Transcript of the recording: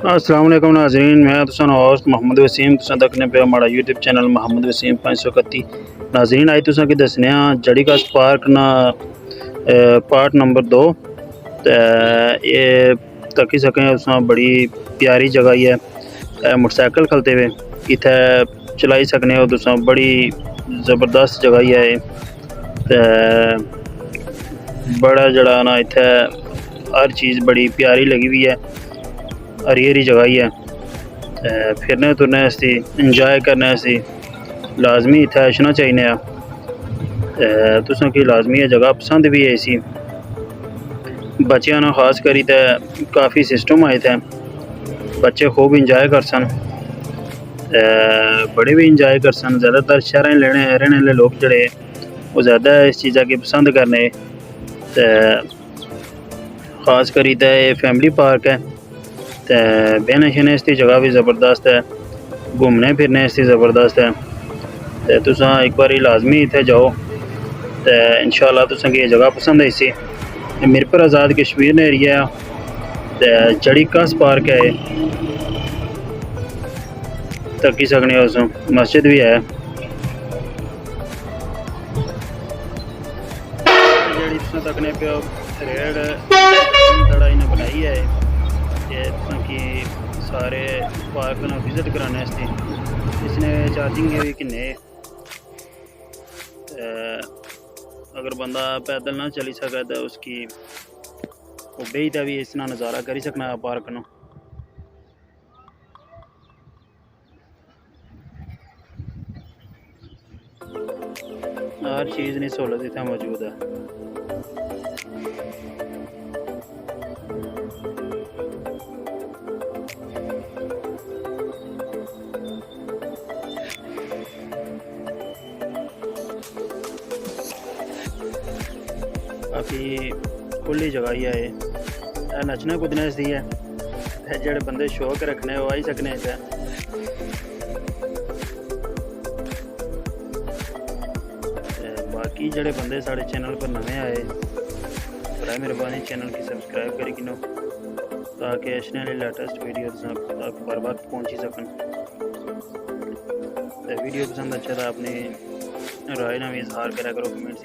अस्सलाम वालेकुम नाज़रीन, मैं तुसां होस्ट मोहम्मद वसीम तुसां तकने पे हमारा यूट्यूब चैनल मोहम्मद वसीम 531। नाज़रीन आज तुसां की दसने जड़ी कास पार्क ना पार्ट नंबर 2। ते ये तकी सकें तुसां बड़ी प्यारी जगह ही है। मोटरसाइकिल खलते हुए इत्थे चलाई सकने हो तुसां, बड़ी ज़बरदस्त जगह ही है ये। ते बड़ा जड़ा ना इत्थे हर चीज़ बड़ी प्यारी लगी हुई है, हरी हरी जगह ही है। फिरने तुरने इंजॉय करने लाजमी इत्थे अचना चाहिए। तुसें की लाजमी है जगह पसंद भी है इसी बच्चों ने खास करी ते काफ़ी सिस्टम आए थे, बच्चे खूब इंजॉय कर सन, बड़े भी इंजॉय कर सन। ज़्यादातर शहर रहने वाले लोग जड़े वो ज़्यादा इस चीज़ा की पसंद करने। खास करी ते फैमिली पार्क है, तो बहने शहने इसकी जगह भी ज़बरदस्त है, घूमने फिरने इसकी ज़बरदस्त है। तो तुसां एक बारी लाजमी इत्थे जाओ, तो इंशाअल्लाह तुसें ये जगह पसंद आई सी। मीरपुर आज़ाद कश्मीर ने एरिया, तो जड़ी कास पार्क है, तकी सकने हो। मस्जिद भी है जड़ी तुसां तकने पे रेड थोड़ा इन्हें बनाई है कि सारे पार्क ना विजिट कराने इसने चार्जिंग भी किन्ने। अगर बंदा पैदल ना चली सके तो उसकी वो बेहता भी इसना नज़ारा करी सकना है पार्क न। हर चीज़ की सहूलत इतना मौजूद है। काफ़ी खुली जगह ही है ये, नचने कूदने दी है। जेड़े बंदे शौक रखने वो आई सकने इत्थे। बाकी जेड़े बंदे साढ़े चैनल पर नवे आए, बड़ा मेहरबानी चैनल की सब्सक्राइब करी किनो, ताकि अच्छे वाली लेटेस्ट वीडियो तक बर वक्त पहुँची सकन। वीडियो पसंद अच्छा था अपनी राय ना भी इजहार करा करो कमेंट्स।